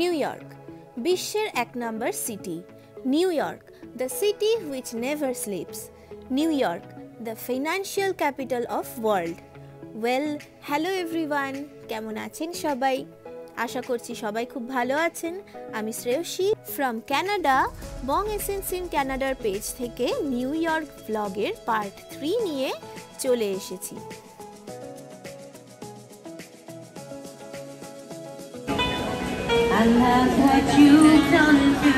New York, বিশ্বের 1 number city. New York, the city which never sleeps. New York, the financial capital of world. Well, hello everyone, কেমন আছেন সবাই? আশা করছি সবাই খুব ভালো আছেন। আমি Shreyasi from Canada, Bong essence in ক্যানাডার পেজ থেকে নিউ ইয়র্ক ব্লগের পার্ট 3 নিয়ে চলে এসেছি। I love what you've done to,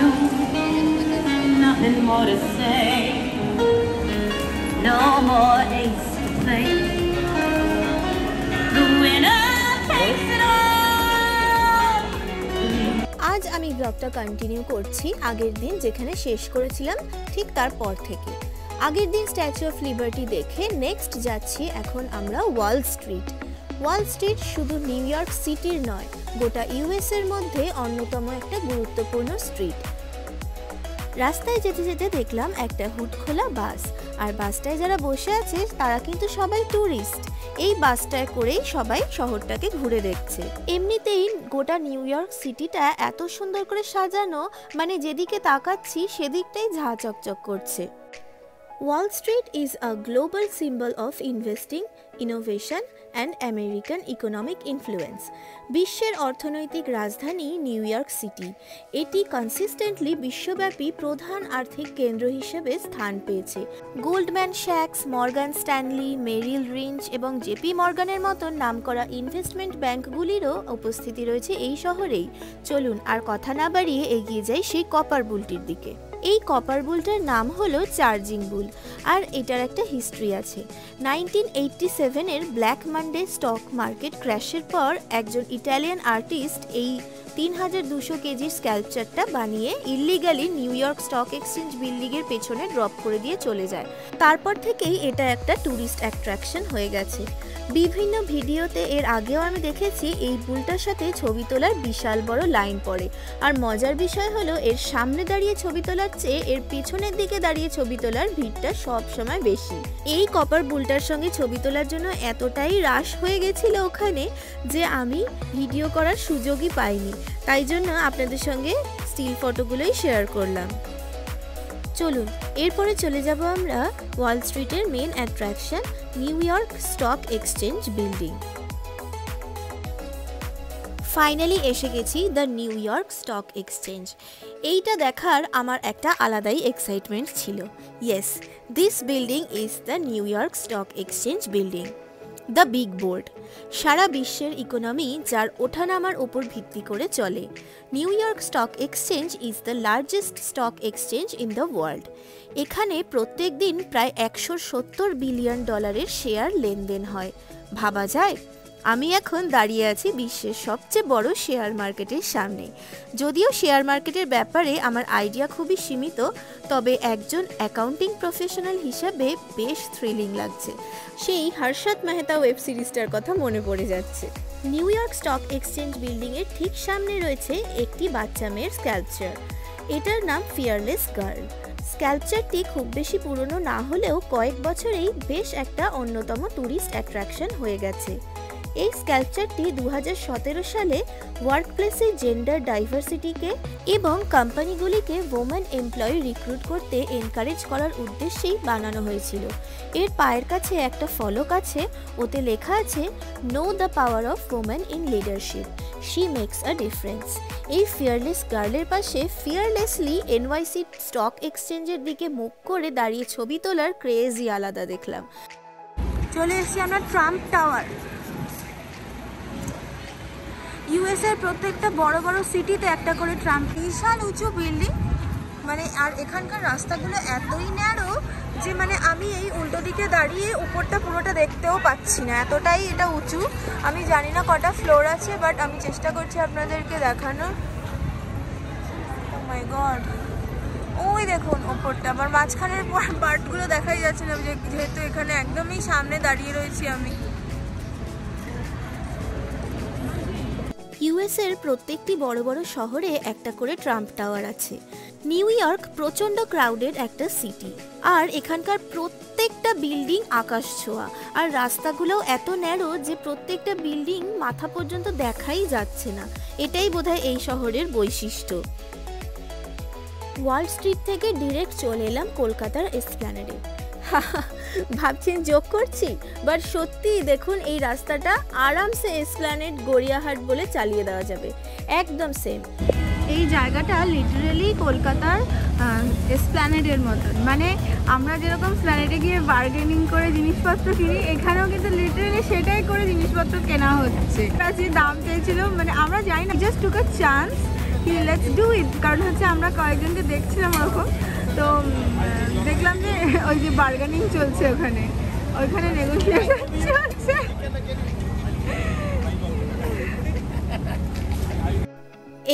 nothing more to say, no more ace to play, the winner takes it all. আজ আমি ব্লগটা কন্টিনিউ করছি আগের দিন যেখানে শেষ করেছিলাম ঠিক তারপর থেকে। আগের দিন স্ট্যাচু অফ লিবার্টি দেখে নেক্সট যাচ্ছি এখন আমরা ওয়াল স্ট্রিট। ওয়াল স্ট্রিট শুধু নিউ ইয়র্ক সিটির নয়, গোটা ইউএস এর মধ্যে অন্যতম একটা গুরুত্বপূর্ণ স্ট্রিট। রাস্তায় যেতে যেতে দেখলাম একটা হুড খোলা বাস, আর বাসটায় যারা বসে আছে তারা কিন্তু সবাই ট্যুরিস্ট। এই বাসটায় করেই সবাই শহরটাকে ঘুরে দেখছে। এমনিতেই গোটা নিউ ইয়র্ক সিটিটা এত সুন্দর করে সাজানো, মানে যেদিকে তাকাচ্ছি সেদিকটাই ঝাঁ চকচক করছে। Wall Street is a global symbol of investing, innovation and American economic influence. বিশ্বের অর্থনৈতিক রাজধানী নিউ ইয়র্ক সিটি। এটি কনসিস্টেন্টলি বিশ্বব্যাপী প্রধান আর্থিক কেন্দ্র হিসেবে স্থান পেয়েছে। গোল্ডম্যান স্যাক্স, মর্গান স্ট্যানলি, মেরিল রিঞ্চ এবং জেপি মর্গানের মতন নামকরা ইনভেস্টমেন্ট ব্যাংকগুলিরও উপস্থিতি রয়েছে এই শহরেই। চলুন আর কথা না বাড়িয়ে এগিয়ে যাই সেই কপার বুলটির দিকে। এই কপার বুলটার নাম হলো চার্জিং বুল, আর এটার একটা হিস্ট্রি আছে। 1987-এর ব্ল্যাক মানডে স্টক মার্কেট ক্র্যাশের পর একজন ইটালিয়ান আর্টিস্ট এই 3200 কেজির স্ক্যাল্পচারটা বানিয়ে illegally new York stock exchange বিল্ডিংয়ের পেছনে ড্রপ করে দিয়ে চলে যায়। তারপর থেকেই এটা একটা ট্যুরিস্ট অ্যাট্রাকশন হয়ে গেছে। বিভিন্ন ভিডিওতে এর আগেও আমি দেখেছি এই বুলটার সাথে ছবি তোলার বিশাল বড় লাইন পড়ে। আর মজার বিষয় হলো এর সামনে দাঁড়িয়ে ছবি তোলার চেয়ে এর পিছনের দিকে দাঁড়িয়ে ছবি তোলার ভিড়টা সব সময় বেশি। এই কপার বুলটার সঙ্গে ছবি তোলার জন্য এতটাই রাশ হয়ে গেছিল ওখানে যে আমি ভিডিও করার সুযোগই পাইনি। তাই জন্য আপনাদের সঙ্গে স্টিল ফটোগুলোই শেয়ার করলাম। চলুন এরপরে চলে যাব আমরা ওয়াল স্ট্রিটের main attraction New York stock exchange building. Finally এসে গেছি the New York stock exchange. এইটা দেখার আমার একটা আলাদাই এক্সাইটমেন্ট ছিল। Yes, this building is the New York stock exchange building. The big board, সারা বিশ্বের ইকোনমি যার ওঠানামার ওপর ভিত্তি করে চলে। New York stock exchange is the largest stock exchange in the world. এখানে প্রত্যেক দিন প্রায় $170 বিলিয়ন শেয়ার লেনদেন হয়। ভাবা যায়? আমি এখন দাঁড়িয়ে আছি বিশ্বের সবচেয়ে বড় শেয়ার মার্কেটের সামনে। যদিও শেয়ার মার্কেটের ব্যাপারে আমার আইডিয়া খুবই সীমিত, তবে একজন অ্যাকাউন্টিং প্রফেশনাল হিসাবে বেশ থ্রিলিং লাগছে। সেই হর্ষদ মেহতা ওয়েব সিরিজটার কথা মনে পড়ে যাচ্ছে। নিউ ইয়র্ক স্টক এক্সচেঞ্জ বিল্ডিংয়ের ঠিক সামনে রয়েছে একটি বাচ্চা মেয়ের স্ক্যাল্পচার। এটার নাম ফিয়ারলেস গার্ল। স্ক্যাল্পচারটি খুব বেশি পুরনো না হলেও কয়েক বছরেই বেশ একটা অন্যতম ট্যুরিস্ট অ্যাট্রাকশন হয়ে গেছে। এই স্ক্যাল্পচারটি 2017 সালে ওয়ার্কপ্লেসে জেন্ডার ডাইভার্সিটিকে এবং কোম্পানিগুলিকে ওমেন এমপ্লয়ি রিক্রুট করতে এনকারেজ করার উদ্দেশ্যেই বানানো হয়েছিল। এর পায়ের কাছে একটা ফলক আছে, ওতে লেখা আছে know the power of women in leadership, she makes a difference. এই ফিয়ারলেস গার্লের পাশে ফিয়ারলেসলি এনওয়াইসি স্টক এক্সচেঞ্জের দিকে মুখ করে দাঁড়িয়ে ছবি তোলার ক্রেজই আলাদা দেখলাম। চলে এসেছি আমরা ট্রাম্প টাওয়ার। ইউএস এর প্রত্যেকটা বড় বড় সিটিতে একটা করে ট্রাম্প, বিশাল উঁচু বিল্ডিং, মানে আর এখানকার রাস্তাগুলো এতই ন্যারো যে মানে আমি এই উল্টো দিকে দাঁড়িয়ে উপরটা পুরোটা দেখতেও পাচ্ছি না, এতটাই এটা উঁচু। আমি জানি না কটা ফ্লোর আছে, বাট আমি চেষ্টা করছি আপনাদেরকে দেখানোর। ও মাই গড, ওই দেখুন ওপরটা, আমার মাঝখানের পার্টগুলো দেখাই যাচ্ছে না যেহেতু এখানে একদমই সামনে দাঁড়িয়ে রয়েছি আমি। ইউএস এর প্রত্যেকটি বড় বড় শহরে একটা করে ট্রাম্প টাওয়ার আছে। নিউ ইয়র্ক প্রচণ্ড ক্রাউডেড একটা সিটি, আর এখানকার প্রত্যেকটা বিল্ডিং আকাশ ছোঁয়া, আর রাস্তাগুলোও এত ন্যারো যে প্রত্যেকটা বিল্ডিং মাথা পর্যন্ত দেখাই যাচ্ছে না। এটাই বোধহয় এই শহরের বৈশিষ্ট্য। ওয়াল স্ট্রিট থেকে ডিরেক্ট চলে এলাম কলকাতার এসপ্ল্যানেডে। ভাবছেন জোক করছি, বাট সত্যিই দেখুন এই রাস্তাটা আরামসে এসপ্ল্যানেড গড়িয়াহাট বলে চালিয়ে দেওয়া যাবে, একদম সেম। এই জায়গাটা লিটারেলি কলকাতার এসপ্ল্যানেডের মতন, মানে আমরা যেরকম স্প্ল্যানেডে গিয়ে বার্গেনিং করে জিনিসপত্র কিনি, এখানেও কিন্তু লিটারেলি সেটাই করে জিনিসপত্র কেনা হচ্ছে। যে দাম চেয়েছিল, মানে আমরা জানি না, জাস্ট টুক আ চান্স কি লেটস ডু ইট, কারণ হচ্ছে আমরা কয়েকজনকে দেখছিলাম ওরকম, তো দেখলাম যে ওই যে বার্গেনিং চলছে ওইখানে নেগোসিয়েশন চলছে।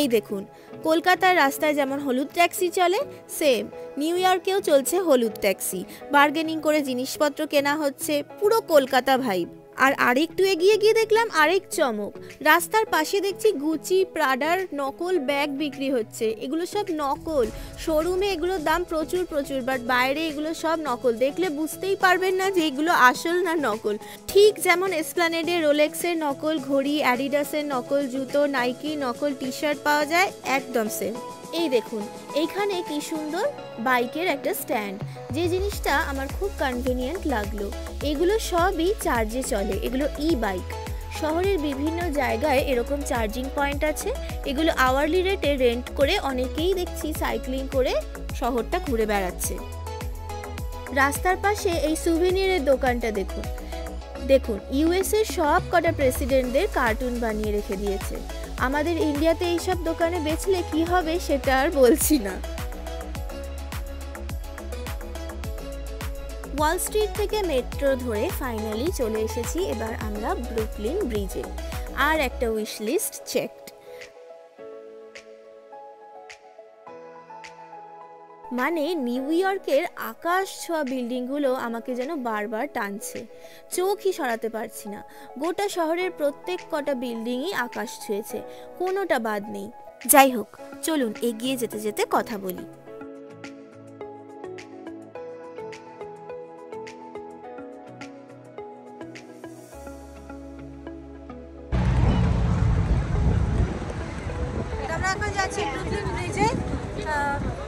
এই দেখুন, কলকাতার রাস্তায় যেমন হলুদ ট্যাক্সি চলে, সেম নিউ ইয়র্কেও চলছে হলুদ ট্যাক্সি। বার্গেনিং করে জিনিসপত্র কেনা হচ্ছে, পুরো কলকাতা ভাইব। আর আরেকটু এগিয়ে গিয়ে দেখলাম আরেক চমক, রাস্তার পাশে দেখছি গুচি প্রাডার নকল ব্যাগ বিক্রি হচ্ছে। এগুলো সব নকল, শোরুমে এগুলোর দাম প্রচুর, বাট বাইরে এগুলো সব নকল। দেখলে বুঝতেই পারবেন না যে এগুলো আসল না নকল। ঠিক যেমন এসপ্ল্যানেডে রোলেক্সের নকল ঘড়ি, অ্যাডিডাসের নকল জুতো, নাইকি নকল টি শার্ট পাওয়া যায়, একদম সেম। এই দেখুন এইখানে কি সুন্দর বাইকের একটা স্ট্যান্ড, যে জিনিসটা আমার খুব কনভিনিয়েন্ট লাগলো। এগুলো সবই চার্জে চলে, এগুলো ই বাইক। শহরের বিভিন্ন জায়গায় এরকম চার্জিং পয়েন্ট আছে, এগুলো আওয়ারলি রেটে রেন্ট করে অনেকেই দেখছি সাইক্লিং করে শহরটা ঘুরে বেড়াচ্ছে। রাস্তার পাশে এই সুভেনিয়ারের দোকানটা দেখুন ইউএসএর সব কটা প্রেসিডেন্টদের কার্টুন বানিয়ে রেখে দিয়েছে। আমাদের ইন্ডিয়াতে এইসব দোকানে বেচলে কি হবে সেটা আর বলছি না। ওয়াল স্ট্রিট থেকে মেট্রো ধরে ফাইনালি চলে এসেছি এবার আমরা ব্রুকলিন ব্রিজে। আর একটা উইশ লিস্ট চেকড। মানে নিউ ইয়র্কের আকাশ ছোঁয়া বিল্ডিংগুলো আমাকে যেন বারবার টানছে, চোখই সরাতে পারছি না। গোটা শহরের প্রত্যেক কটা বিল্ডিংই আকাশ ছুঁয়েছে, কোনোটা বাদ নেই। যাই হোক, চলুন এগিয়ে যেতে যেতে কথা বলি। আমরা এখন যাচ্ছি ব্রুকলিন ব্রিজে,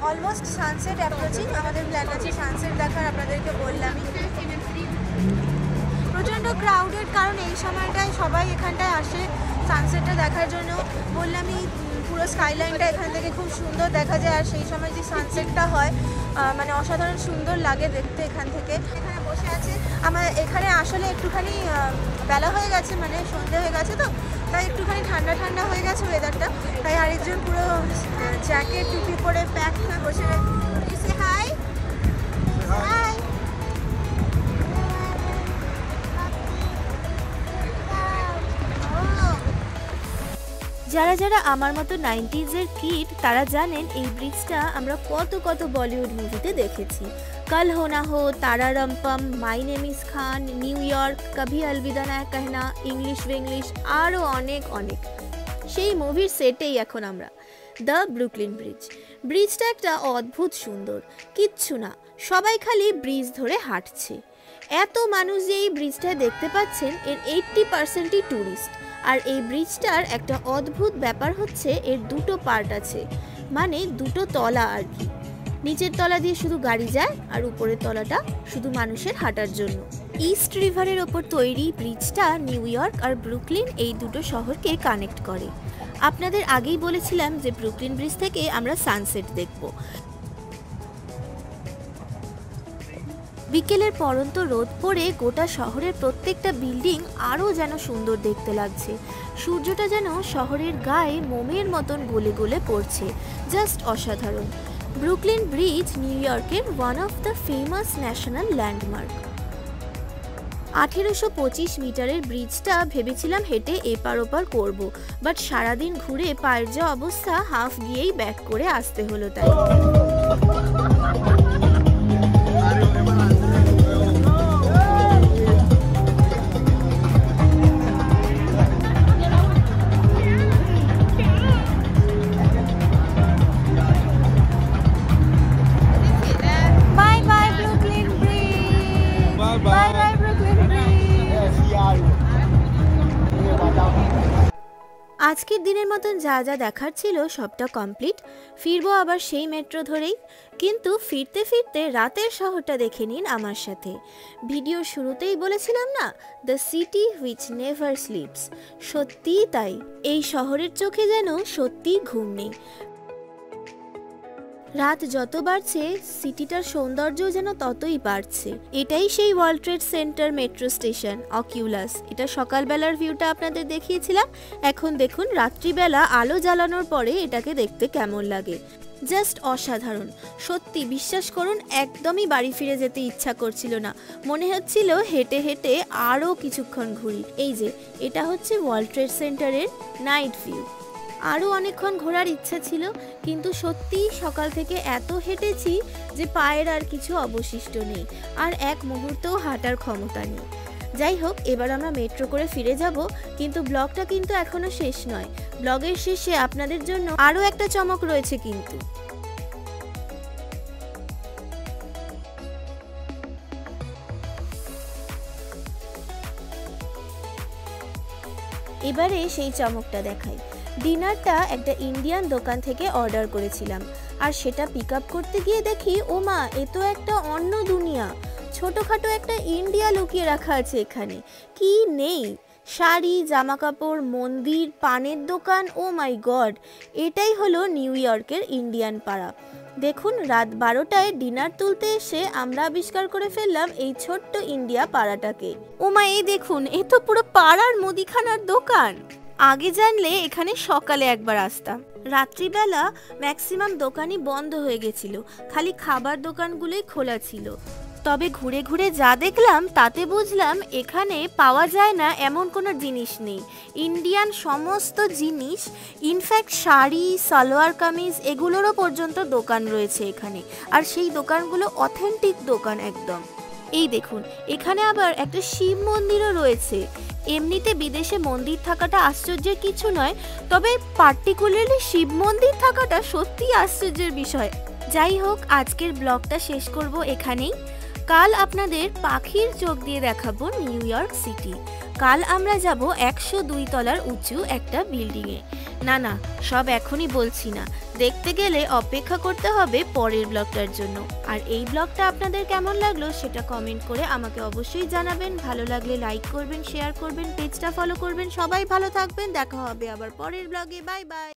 অলমোস্ট সানসেট অ্যাপ্রোচিং। আমাদের প্ল্যান আছে সানসেট দেখার, আপনাদেরকে বললামই। প্রচণ্ড ক্রাউডেড, কারণ এই সময়টায় সবাই এখানটায় আসে সানসেটটা দেখার জন্য। বললামই পুরো স্কাইলাইনটা এখান থেকে খুব সুন্দর দেখা যায়, আর সেই সময় যে সানসেটটা হয় মানে অসাধারণ সুন্দর লাগে দেখতে এখান থেকে। এখানে বসে আছে আমার, এখানে আসলে একটুখানি বেলা হয়ে গেছে, মানে সন্ধে হয়ে গেছে, তো তাই একটুখানি ঠান্ডা ঠান্ডা হয়ে গেছে ওয়েদারটা। তাই আরেকজন পুরো জ্যাকেট টুপি পরে প্যাক হয়ে বসে রয়েছে। হাই হাই, যারা যারা আমার মতো 90s-এর কিড তারা জানেন এই ব্রিজটা আমরা কত বলিউড মুভিতে দেখেছি। কাল হো না হো, Ta Ra Rum Pum, my name is Khan, New York, Kabhi Alvida Na Kehna, English উইংলিশ, আরও অনেক। সেই মুভির সেটেই এখন আমরা। The Brooklyn bridge. ব্রিজটা একটা অদ্ভুত সুন্দর, কিচ্ছু না, সবাই খালি ব্রিজ ধরে হাঁটছে। এত মানুষ যে এই ব্রিজটায় দেখতে পাচ্ছেন, এর 80%ই ট্যুরিস্ট। আর এই ব্রিজটার একটা অদ্ভুত ব্যাপার হচ্ছে এর দুটো পার্ট আছে, মানে দুটো তলা আর কি। নিচের তলা দিয়ে শুধু গাড়ি যায়, আর উপরের তলাটা শুধু মানুষের হাঁটার জন্য। ইস্ট রিভারের ওপর তৈরি ব্রিজটা নিউ ইয়র্ক আর ব্রুকলিন এই দুটো শহরকে কানেক্ট করে। আপনাদের আগেই বলেছিলাম যে ব্রুকলিন ব্রিজ থেকে আমরা সানসেট দেখব। বিকেলের পরন্ত রোদ পড়ে গোটা শহরের প্রত্যেকটা বিল্ডিং আরও যেন সুন্দর দেখতে লাগছে। সূর্যটা যেন শহরের গায়ে মোমের মতন গলে গলে পড়ছে, জাস্ট অসাধারণ। ব্রুকলিন ব্রিজ নিউ ইয়র্কের one of the famous national landmark. 1825 মিটারের ব্রিজটা ভেবেছিলাম হেঁটে এপার ওপার করব, বাট সারাদিন ঘুরে পায়ের যা অবস্থা, হাফ গিয়েই ব্যাক করে আসতে হলো। তাই আজকের দিনের মতন যা যা দেখার ছিল সবটা কমপ্লিট। ফিরবো আবার সেই মেট্রো ধরেই, কিন্তু ফিরতে ফিরতে রাতের শহরটা দেখে নিন আমার সাথে। ভিডিও শুরুতেই বলেছিলাম না, the city which never sleeps. সত্যিই তাই, এই শহরের চোখে যেন সত্যিই ঘুম নেই। রাত যত বাড়ছে সিটিটার সৌন্দর্যও যেন ততই বাড়ছে। এটাই সেই world trade centre metro station Oculus. এটা সকালবেলার ভিউটা আপনাদের দেখিয়েছিলাম, এখন দেখুন রাত্রিবেলা আলো জ্বালানোর পরে এটাকে দেখতে কেমন লাগে। জাস্ট অসাধারণ, সত্যি বিশ্বাস করুন একদমই বাড়ি ফিরে যেতে ইচ্ছা করছিল না, মনে হচ্ছিল হেঁটে হেঁটে আরও কিছুক্ষণ ঘুরি। এই যে এটা হচ্ছে ওয়ার্ল্ড ট্রেড সেন্টারের নাইট ভিউ। আরও অনেকক্ষণ ঘোরার ইচ্ছা ছিল, কিন্তু সত্যিই সকাল থেকে এত হেঁটেছি যে পায়ের আর কিছু অবশিষ্ট নেই, আর এক মুহূর্তেও হাঁটার ক্ষমতা নেই। যাই হোক, এবার আমরা মেট্রো করে ফিরে যাব, কিন্তু ব্লগটা কিন্তু এখনো শেষ নয়। ব্লগের শেষে আপনাদের জন্য আরও একটা চমক রয়েছে কিন্তু। এবারে সেই চমকটা দেখাই। ডিনারটা একটা ইন্ডিয়ান দোকান থেকে অর্ডার করেছিলাম, আর সেটা পিক আপ করতে গিয়ে দেখি ও মা, এ তো একটা অন্য দুনিয়া। ছোটোখাটো একটা ইন্ডিয়া লুকিয়ে রাখা আছে এখানে, কি নেই? শাড়ি, জামা কাপড়, মন্দির, পানের দোকান, ও মাই গড! এটাই হলো নিউ ইয়র্কের ইন্ডিয়ান পাড়া। দেখুন, রাত 12টায় ডিনার তুলতে এসে আমরা আবিষ্কার করে ফেললাম এই ছোট্ট ইন্ডিয়া পাড়াটাকে। ও মা, এই দেখুন, এ তো পুরো পাড়ার মুদিখানার দোকান। আগে জানলে এখানে সকালে একবার আসতাম। রাত্রিবেলা ম্যাক্সিমাম দোকানই বন্ধ হয়ে গেছিল, খালি খাবার দোকানগুলোই খোলা ছিল। তবে ঘুরে ঘুরে যা দেখলাম তাতে বুঝলাম এখানে পাওয়া যায় না এমন কোনো জিনিস নেই। ইন্ডিয়ান সমস্ত জিনিস, ইনফ্যাক্ট শাড়ি, সালোয়ার কামিজ, এগুলোরও পর্যন্ত দোকান রয়েছে এখানে, আর সেই দোকানগুলো অথেন্টিক দোকান একদম। এই দেখুন, এখানে আবার একটা শিব মন্দিরও রয়েছে। এমনিতে বিদেশে মন্দির থাকাটা আশ্চর্যের কিছু নয়, তবে পার্টিকুলারলি শিব মন্দির থাকাটা সত্যিই আশ্চর্যের বিষয়। যাই হোক, আজকের ব্লগটা শেষ করব এখানেই। কাল আপনাদের পাখির চোখ দিয়ে দেখাবো নিউ ইয়র্ক সিটি। কাল আমরা যাব 102 তলার উঁচু একটা বিল্ডিংয়ে। না না, সব এখনই বলছি না, দেখতে গেলে অপেক্ষা করতে হবে পরের ব্লগটার জন্য। আর এই ব্লগটা আপনাদের কেমন লাগলো সেটা কমেন্ট করে আমাকে অবশ্যই জানাবেন। ভালো লাগলে লাইক করবেন, শেয়ার করবেন, পেজটা ফলো করবেন। সবাই ভালো থাকবেন, দেখা হবে আবার পরের ব্লগে। Bye bye.